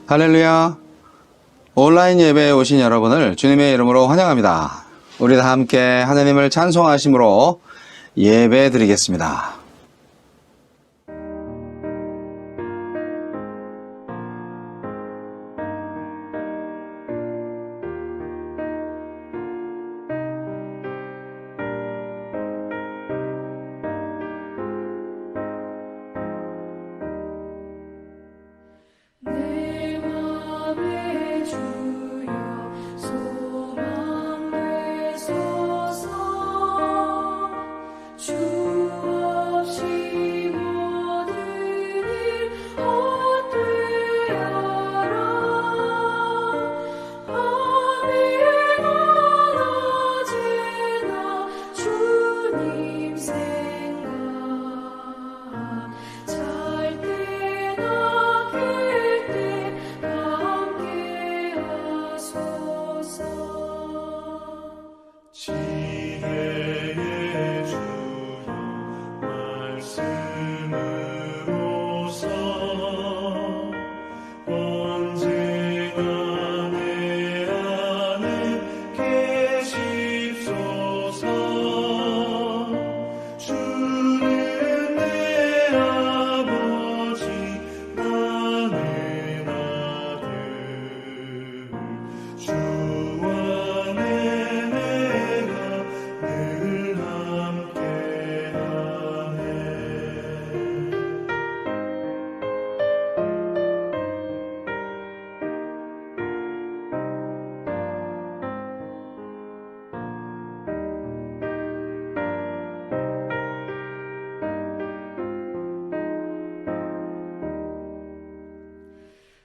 할렐루야. 온라인 예배에 오신 여러분을 주님의 이름으로 환영합니다. 우리 다 함께 하나님을 찬송하심으로 예배 드리겠습니다.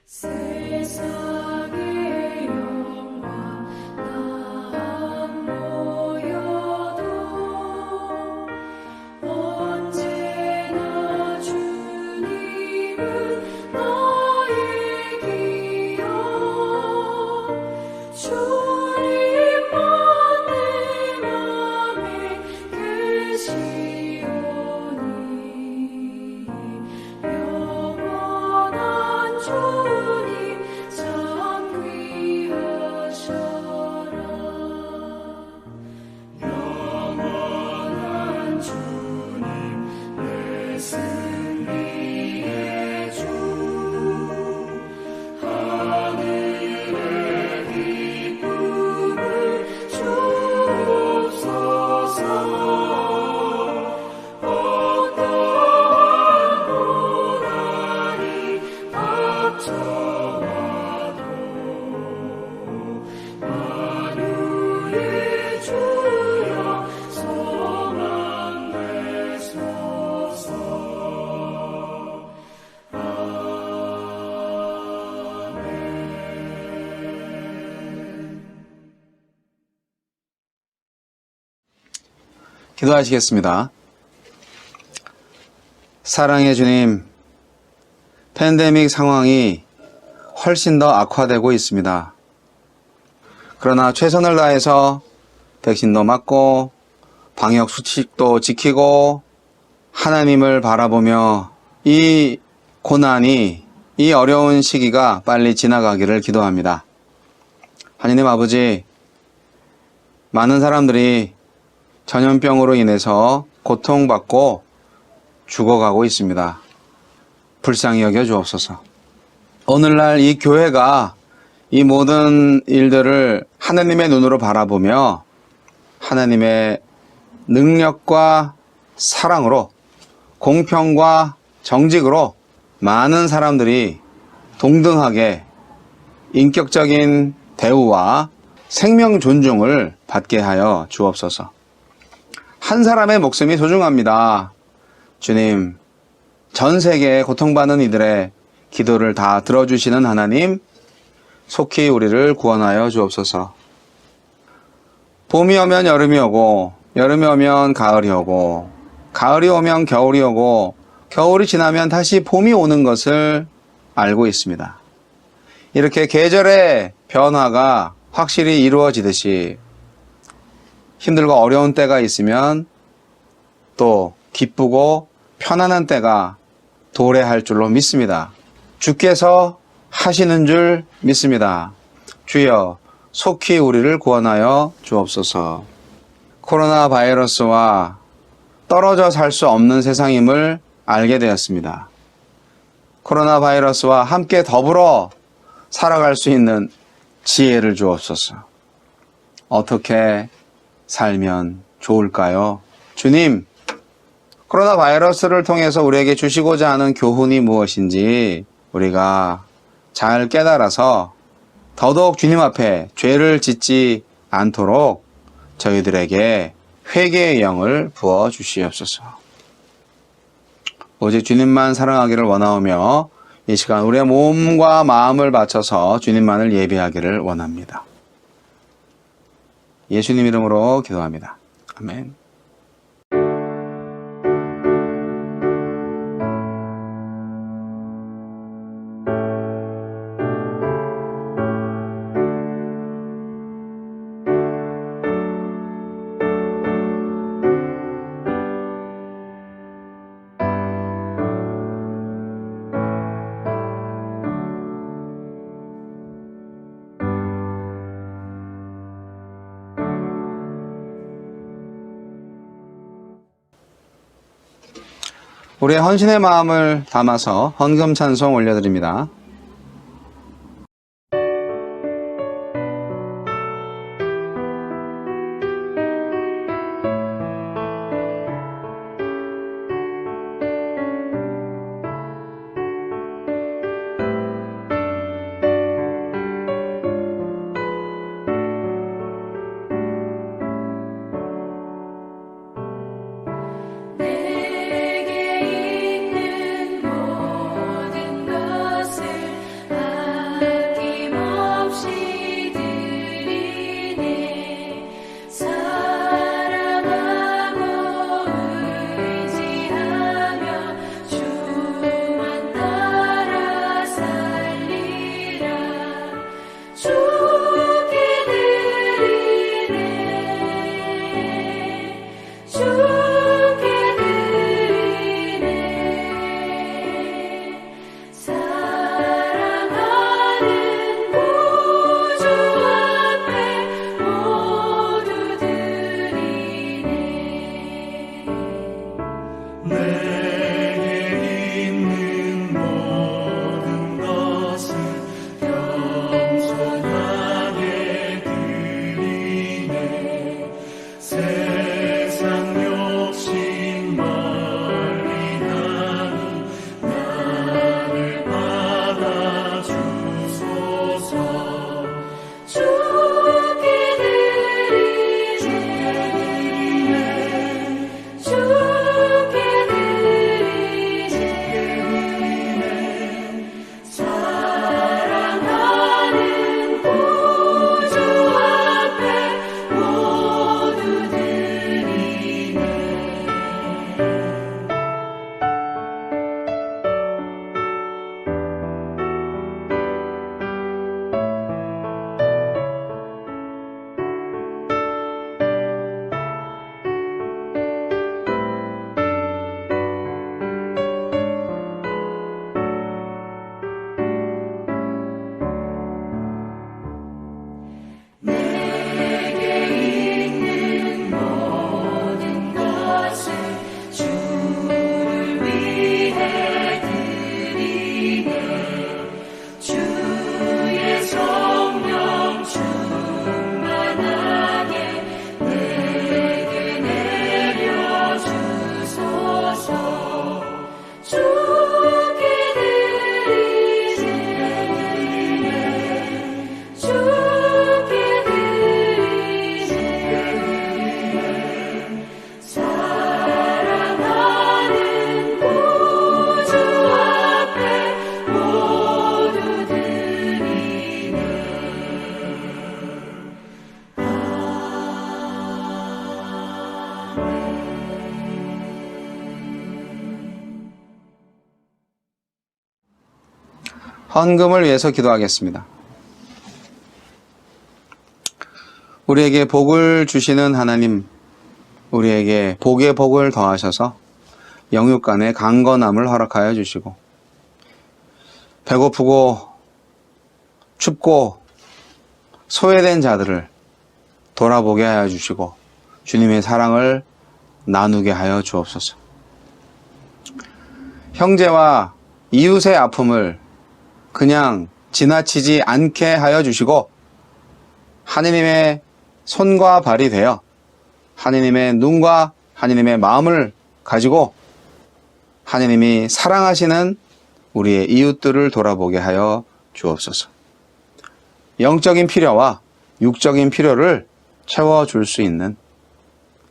세상의 영광 나 모여도 언제나 주님은 나의 기여 주님만 내 맘에 계시오니 영원한 주님 참 귀하셔라. 영원한 주님 내 승리의 주 하늘의 기쁨을 주옵소서. 어떠한 고난이 닥쳐와도 만유의 주여 소망되소서. 기도하시겠습니다. 사랑의 주님, 팬데믹 상황이 훨씬 더 악화되고 있습니다. 그러나 최선을 다해서 백신도 맞고 방역 수칙도 지키고 하나님을 바라보며 이 고난이, 이 어려운 시기가 빨리 지나가기를 기도합니다. 하나님 아버지, 많은 사람들이 전염병으로 인해서 고통받고 죽어가고 있습니다. 불쌍히 여겨 주옵소서. 오늘날 이 교회가 이 모든 일들을 하나님의 눈으로 바라보며 하나님의 능력과 사랑으로 공평과 정직으로 많은 사람들이 동등하게 인격적인 대우와 생명 존중을 받게 하여 주옵소서. 한 사람의 목숨이 소중합니다. 주님, 전 세계에 고통받는 이들의 기도를 다 들어주시는 하나님, 속히 우리를 구원하여 주옵소서. 봄이 오면 여름이 오고, 여름이 오면 가을이 오고, 가을이 오면 겨울이 오고, 겨울이 지나면 다시 봄이 오는 것을 알고 있습니다. 이렇게 계절의 변화가 확실히 이루어지듯이 힘들고 어려운 때가 있으면 또 기쁘고 편안한 때가 도래할 줄로 믿습니다. 주께서 하시는 줄 믿습니다. 주여 속히 우리를 구원하여 주옵소서. 코로나 바이러스와 떨어져 살 수 없는 세상임을 알게 되었습니다. 코로나 바이러스와 함께 더불어 살아갈 수 있는 지혜를 주옵소서. 어떻게 살면 좋을까요? 주님, 코로나 바이러스를 통해서 우리에게 주시고자 하는 교훈이 무엇인지 우리가 잘 깨달아서 더더욱 주님 앞에 죄를 짓지 않도록 저희들에게 회개의 영을 부어 주시옵소서. 오직 주님만 사랑하기를 원하오며 이 시간 우리의 몸과 마음을 바쳐서 주님만을 예배하기를 원합니다. 예수님 이름으로 기도합니다. 아멘. 우리의 헌신의 마음을 담아서 헌금 찬송 올려드립니다. 헌금을 위해서 기도하겠습니다. 우리에게 복을 주시는 하나님, 우리에게 복의 복을 더하셔서 영육간의 강건함을 허락하여 주시고, 배고프고 춥고 소외된 자들을 돌아보게 하여 주시고 주님의 사랑을 나누게 하여 주옵소서. 형제와 이웃의 아픔을 그냥 지나치지 않게 하여 주시고 하느님의 손과 발이 되어 하느님의 눈과 하느님의 마음을 가지고 하느님이 사랑하시는 우리의 이웃들을 돌아보게 하여 주옵소서. 영적인 필요와 육적인 필요를 채워줄 수 있는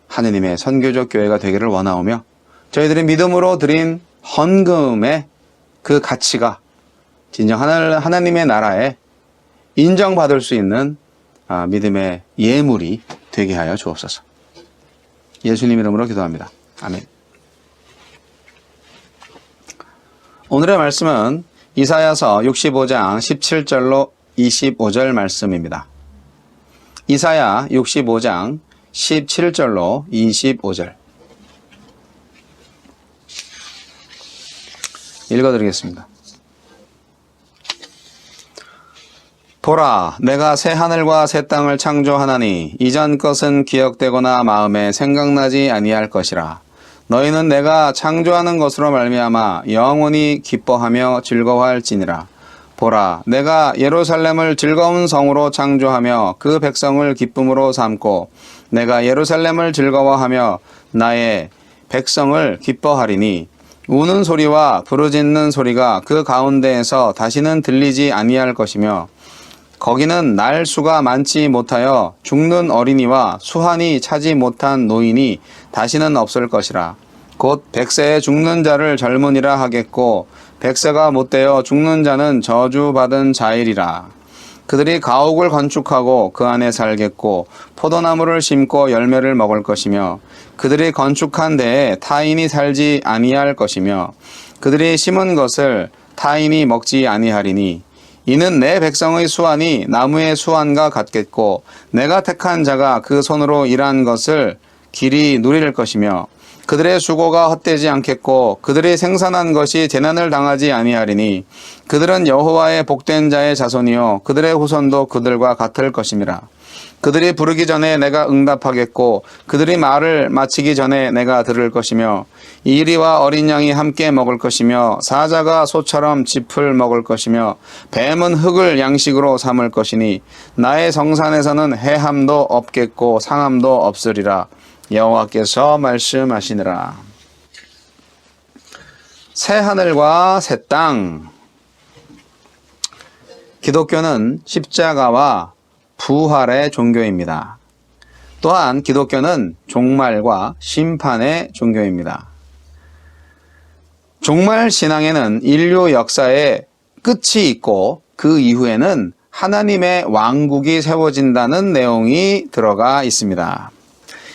하느님의 선교적 교회가 되기를 원하오며 저희들이 믿음으로 드린 헌금의 그 가치가 진정 하나님의 나라에 인정받을 수 있는 믿음의 예물이 되게 하여 주옵소서. 예수님 이름으로 기도합니다. 아멘. 오늘의 말씀은 이사야서 65장 17절로 25절 말씀입니다. 이사야 65장 17절로 25절 읽어드리겠습니다. 보라, 내가 새 하늘과 새 땅을 창조하나니 이전 것은 기억되거나 마음에 생각나지 아니할 것이라. 너희는 내가 창조하는 것으로 말미암아 영원히 기뻐하며 즐거워할지니라. 보라, 내가 예루살렘을 즐거운 성으로 창조하며 그 백성을 기쁨으로 삼고 내가 예루살렘을 즐거워하며 나의 백성을 기뻐하리니 우는 소리와 부르짖는 소리가 그 가운데에서 다시는 들리지 아니할 것이며 거기는 날 수가 많지 못하여 죽는 어린이와 수한이 차지 못한 노인이 다시는 없을 것이라. 곧 백세에 죽는 자를 젊은이라 하겠고 백세가 못되어 죽는 자는 저주받은 자이리라. 그들이 가옥을 건축하고 그 안에 살겠고 포도나무를 심고 열매를 먹을 것이며 그들이 건축한 데에 타인이 살지 아니할 것이며 그들이 심은 것을 타인이 먹지 아니하리니 이는 내 백성의 수완이 나무의 수완과 같겠고 내가 택한 자가 그 손으로 일한 것을 길이 누릴 것이며 그들의 수고가 헛되지 않겠고 그들이 생산한 것이 재난을 당하지 아니하리니 그들은 여호와의 복된 자의 자손이요 그들의 후손도 그들과 같을 것임이라. 그들이 부르기 전에 내가 응답하겠고 그들이 말을 마치기 전에 내가 들을 것이며 이리와 어린 양이 함께 먹을 것이며 사자가 소처럼 짚을 먹을 것이며 뱀은 흙을 양식으로 삼을 것이니 나의 성산에서는 해함도 없겠고 상함도 없으리라. 여호와께서 말씀하시니라. 새 하늘과 새 땅. 기독교는 십자가와 부활의 종교입니다. 또한 기독교는 종말과 심판의 종교입니다. 종말 신앙에는 인류 역사의 끝이 있고 그 이후에는 하나님의 왕국이 세워진다는 내용이 들어가 있습니다.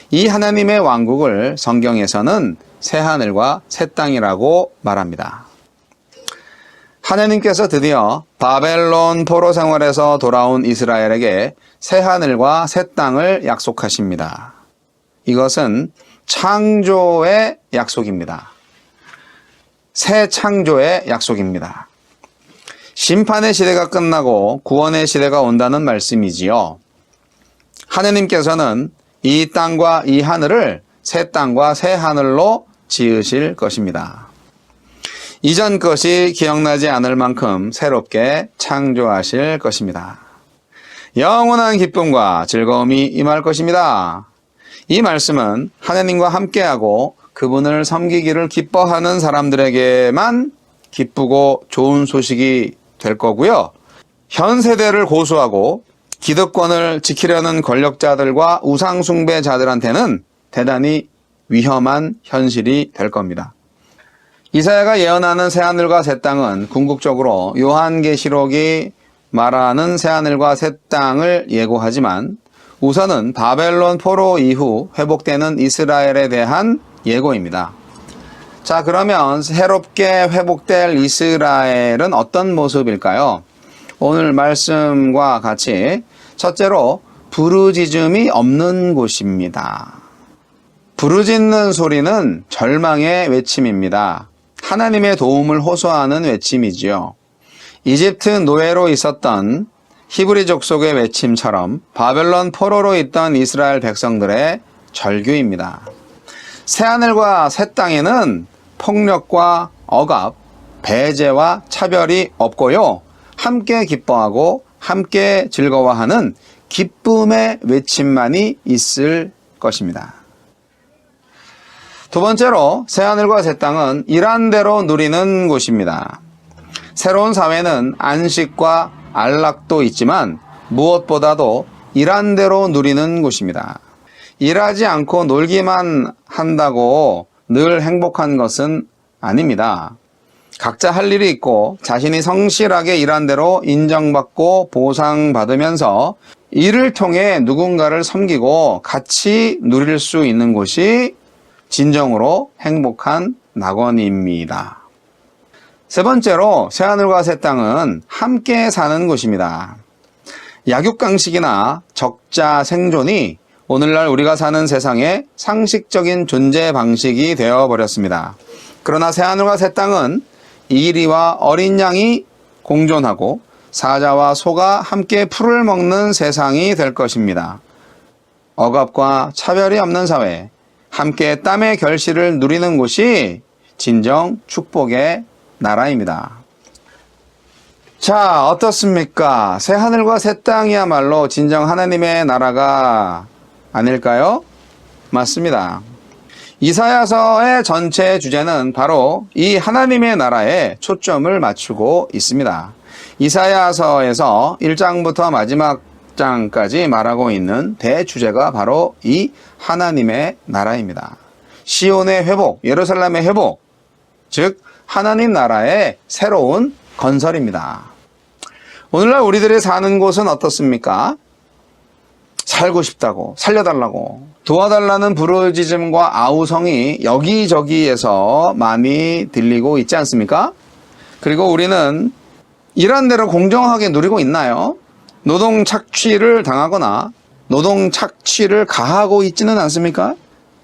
이 하나님의 왕국을 성경에서는 새 하늘과 새 땅이라고 말합니다. 하나님께서 드디어 바벨론 포로 생활에서 돌아온 이스라엘에게 새 하늘과 새 땅을 약속하십니다. 이것은 창조의 약속입니다. 새 창조의 약속입니다. 심판의 시대가 끝나고 구원의 시대가 온다는 말씀이지요. 하나님께서는 이 땅과 이 하늘을 새 땅과 새 하늘로 지으실 것입니다. 이전 것이 기억나지 않을 만큼 새롭게 창조하실 것입니다. 영원한 기쁨과 즐거움이 임할 것입니다. 이 말씀은 하나님과 함께하고 그분을 섬기기를 기뻐하는 사람들에게만 기쁘고 좋은 소식이 될 거고요. 현 세대를 고수하고 기득권을 지키려는 권력자들과 우상숭배자들한테는 대단히 위험한 현실이 될 겁니다. 이사야가 예언하는 새하늘과 새 땅은 궁극적으로 요한계시록이 말하는 새하늘과 새 땅을 예고하지만 우선은 바벨론 포로 이후 회복되는 이스라엘에 대한 예고입니다. 자, 그러면 새롭게 회복될 이스라엘은 어떤 모습일까요? 오늘 말씀과 같이 첫째로 부르짖음이 없는 곳입니다. 부르짖는 소리는 절망의 외침입니다. 하나님의 도움을 호소하는 외침이지요. 이집트 노예로 있었던 히브리 족속의 외침처럼 바벨론 포로로 있던 이스라엘 백성들의 절규입니다. 새하늘과 새 땅에는 폭력과 억압, 배제와 차별이 없고요. 함께 기뻐하고 함께 즐거워하는 기쁨의 외침만이 있을 것입니다. 두 번째로 새하늘과 새 땅은 일한 대로 누리는 곳입니다. 새로운 사회는 안식과 안락도 있지만 무엇보다도 일한 대로 누리는 곳입니다. 일하지 않고 놀기만 한다고 늘 행복한 것은 아닙니다. 각자 할 일이 있고 자신이 성실하게 일한 대로 인정받고 보상받으면서 이를 통해 누군가를 섬기고 같이 누릴 수 있는 곳이 진정으로 행복한 낙원입니다. 세 번째로 새하늘과 새 땅은 함께 사는 곳입니다. 약육강식이나 적자 생존이 오늘날 우리가 사는 세상의 상식적인 존재 방식이 되어버렸습니다. 그러나 새하늘과 새 땅은 이리와 어린 양이 공존하고 사자와 소가 함께 풀을 먹는 세상이 될 것입니다. 억압과 차별이 없는 사회, 함께 땀의 결실을 누리는 곳이 진정 축복의 나라입니다. 자, 어떻습니까? 새 하늘과 새 땅이야말로 진정 하나님의 나라가 아닐까요? 맞습니다. 이사야서의 전체 주제는 바로 이 하나님의 나라에 초점을 맞추고 있습니다. 이사야서에서 1장부터 마지막 장까지 말하고 있는 대주제가 바로 이 하나님의 나라입니다. 시온의 회복, 예루살렘의 회복, 즉 하나님 나라의 새로운 건설입니다. 오늘날 우리들이 사는 곳은 어떻습니까? 살고 싶다고, 살려달라고, 도와달라는 부르짖음과 아우성이 여기저기에서 많이 들리고 있지 않습니까? 그리고 우리는 일한 대로 공정하게 누리고 있나요? 노동 착취를 당하거나 노동 착취를 가하고 있지는 않습니까?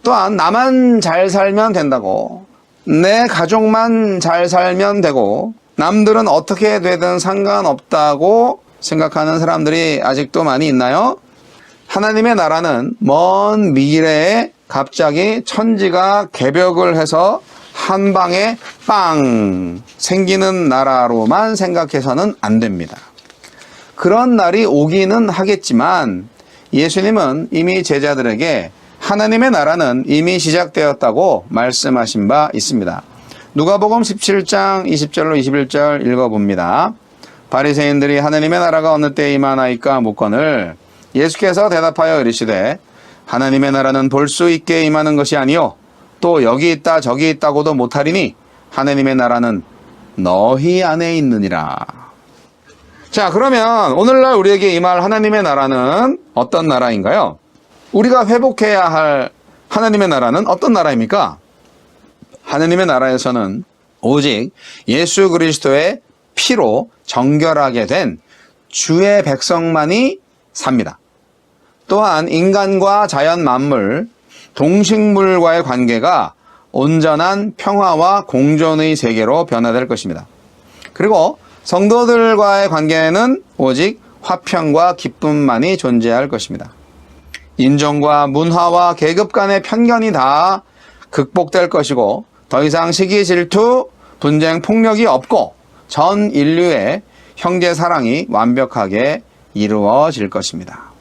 또한 나만 잘 살면 된다고, 내 가족만 잘 살면 되고 남들은 어떻게 되든 상관없다고 생각하는 사람들이 아직도 많이 있나요? 하나님의 나라는 먼 미래에 갑자기 천지가 개벽을 해서 한 방에 빵 생기는 나라로만 생각해서는 안 됩니다. 그런 날이 오기는 하겠지만 예수님은 이미 제자들에게 하나님의 나라는 이미 시작되었다고 말씀하신 바 있습니다. 누가복음 17장 20절로 21절 읽어봅니다. 바리새인들이 하나님의 나라가 어느 때에 임하나이까 묻거늘 예수께서 대답하여 이르시되 하나님의 나라는 볼 수 있게 임하는 것이 아니요 또 여기 있다 저기 있다고도 못하리니 하나님의 나라는 너희 안에 있느니라. 자, 그러면 오늘날 우리에게 임할 하나님의 나라는 어떤 나라인가요? 우리가 회복해야 할 하나님의 나라는 어떤 나라입니까? 하나님의 나라에서는 오직 예수 그리스도의 피로 정결하게 된 주의 백성만이 삽니다. 또한 인간과 자연 만물, 동식물과의 관계가 온전한 평화와 공존의 세계로 변화될 것입니다. 그리고 성도들과의 관계는 오직 화평과 기쁨만이 존재할 것입니다. 인종과 문화와 계급 간의 편견이 다 극복될 것이고 더 이상 시기, 질투, 분쟁, 폭력이 없고 전 인류의 형제 사랑이 완벽하게 이루어질 것입니다.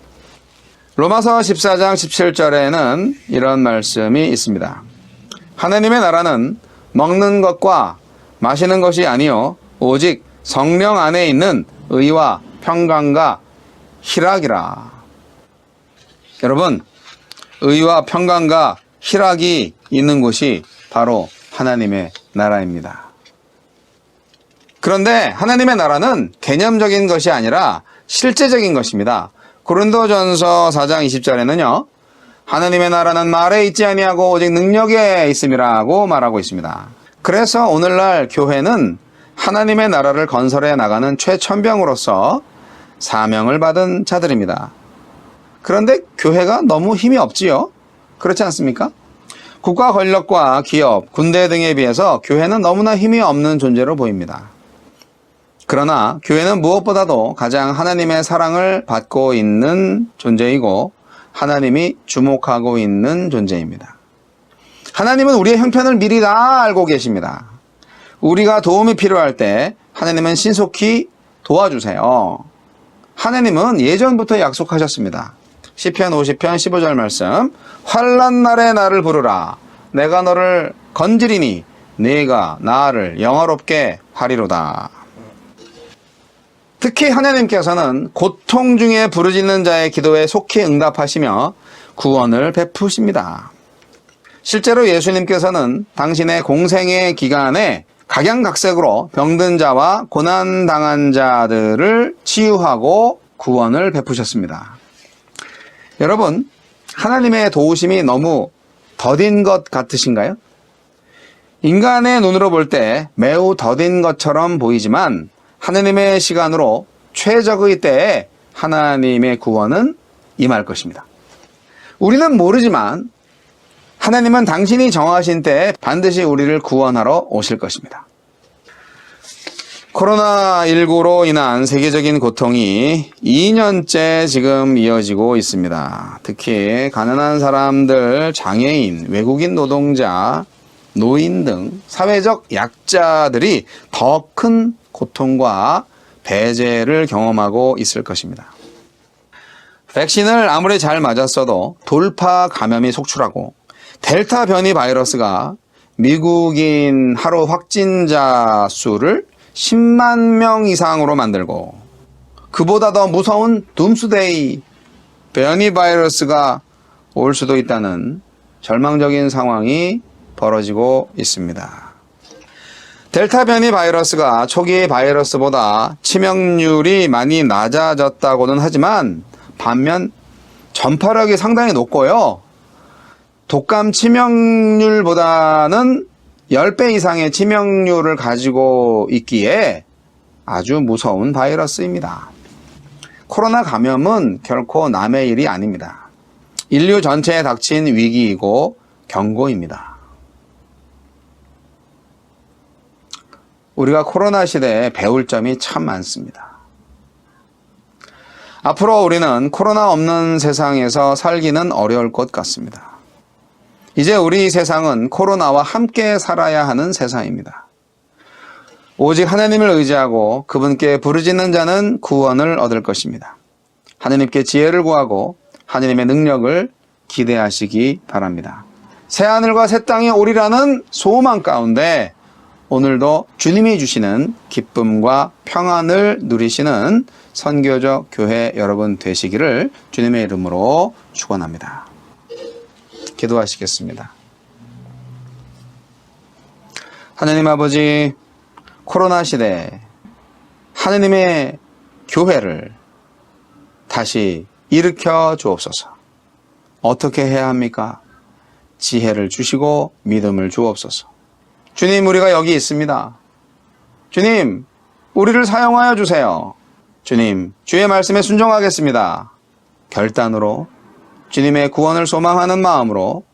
로마서 14장 17절에는 이런 말씀이 있습니다. 하나님의 나라는 먹는 것과 마시는 것이 아니요 오직 성령 안에 있는 의와 평강과 희락이라. 여러분, 의와 평강과 희락이 있는 곳이 바로 하나님의 나라입니다. 그런데 하나님의 나라는 개념적인 것이 아니라 실제적인 것입니다. 고린도전서 4장 20절에는요. 하나님의 나라는 말에 있지 아니하고 오직 능력에 있음이라고 말하고 있습니다. 그래서 오늘날 교회는 하나님의 나라를 건설해 나가는 최천병으로서 사명을 받은 자들입니다. 그런데 교회가 너무 힘이 없지요? 그렇지 않습니까? 국가 권력과 기업, 군대 등에 비해서 교회는 너무나 힘이 없는 존재로 보입니다. 그러나 교회는 무엇보다도 가장 하나님의 사랑을 받고 있는 존재이고 하나님이 주목하고 있는 존재입니다. 하나님은 우리의 형편을 미리 다 알고 계십니다. 우리가 도움이 필요할 때 하나님은 신속히 도와주세요. 하나님은 예전부터 약속하셨습니다. 시편 50편 15절 말씀, 환난 날에 나를 부르라. 내가 너를 건지리니 네가 나를 영화롭게 하리로다. 특히 하나님께서는 고통 중에 부르짖는 자의 기도에 속히 응답하시며 구원을 베푸십니다. 실제로 예수님께서는 당신의 공생의 기간에 각양각색으로 병든 자와 고난당한 자들을 치유하고 구원을 베푸셨습니다. 여러분, 하나님의 도우심이 너무 더딘 것 같으신가요? 인간의 눈으로 볼 때 매우 더딘 것처럼 보이지만 하나님의 시간으로 최적의 때에 하나님의 구원은 임할 것입니다. 우리는 모르지만 하나님은 당신이 정하신 때에 반드시 우리를 구원하러 오실 것입니다. 코로나19로 인한 세계적인 고통이 2년째 지금 이어지고 있습니다. 특히 가난한 사람들, 장애인, 외국인 노동자, 노인 등 사회적 약자들이 더 큰 고통과 배제를 경험하고 있을 것입니다. 백신을 아무리 잘 맞았어도 돌파 감염이 속출하고 델타 변이 바이러스가 미국인 하루 확진자 수를 10만 명 이상으로 만들고 그보다 더 무서운 둠스데이 변이 바이러스가 올 수도 있다는 절망적인 상황이 벌어지고 있습니다. 델타 변이 바이러스가 초기 바이러스보다 치명률이 많이 낮아졌다고는 하지만 반면 전파력이 상당히 높고요. 독감 치명률보다는 10배 이상의 치명률을 가지고 있기에 아주 무서운 바이러스입니다. 코로나 감염은 결코 남의 일이 아닙니다. 인류 전체에 닥친 위기이고 경고입니다. 우리가 코로나 시대에 배울 점이 참 많습니다. 앞으로 우리는 코로나 없는 세상에서 살기는 어려울 것 같습니다. 이제 우리 세상은 코로나와 함께 살아야 하는 세상입니다. 오직 하나님을 의지하고 그분께 부르짖는 자는 구원을 얻을 것입니다. 하나님께 지혜를 구하고 하나님의 능력을 기대하시기 바랍니다. 새하늘과 새 땅이 오리라는 소망 가운데 오늘도 주님이 주시는 기쁨과 평안을 누리시는 선교적 교회 여러분 되시기를 주님의 이름으로 축원합니다. 기도하시겠습니다. 하나님 아버지, 코로나 시대에 하나님의 교회를 다시 일으켜 주옵소서. 어떻게 해야 합니까? 지혜를 주시고 믿음을 주옵소서. 주님, 우리가 여기 있습니다. 주님, 우리를 사용하여 주세요. 주님, 주의 말씀에 순종하겠습니다. 결단으로 주님의 구원을 소망하는 마음으로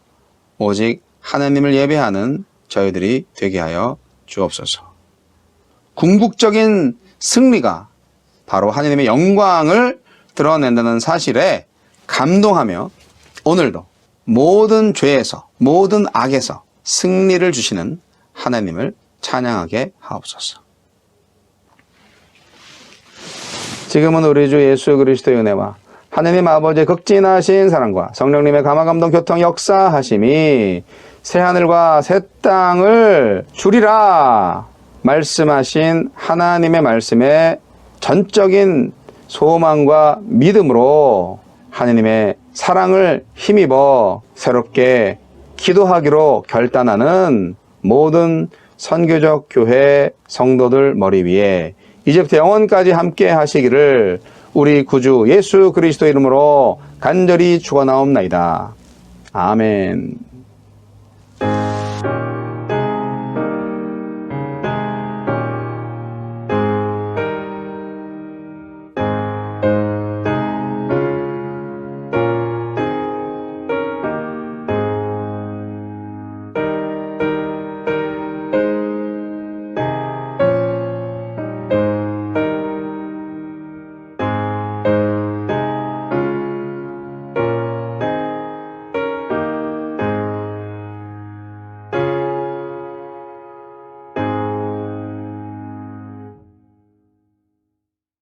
오직 하나님을 예배하는 저희들이 되게 하여 주옵소서. 궁극적인 승리가 바로 하나님의 영광을 드러낸다는 사실에 감동하며 오늘도 모든 죄에서 모든 악에서 승리를 주시는 하나님을 찬양하게 하옵소서. 지금은 우리 주 예수 그리스도의 은혜와 하느님 아버지의 극진하신 사랑과 성령님의 감화감동 교통 역사하심이 새하늘과 새 땅을 주리라 말씀하신 하나님의 말씀에 전적인 소망과 믿음으로 하느님의 사랑을 힘입어 새롭게 기도하기로 결단하는 모든 선교적 교회 성도들 머리 위에 이제부터 영원까지 함께 하시기를 우리 구주 예수 그리스도 이름으로 간절히 축원하옵나이다. 아멘.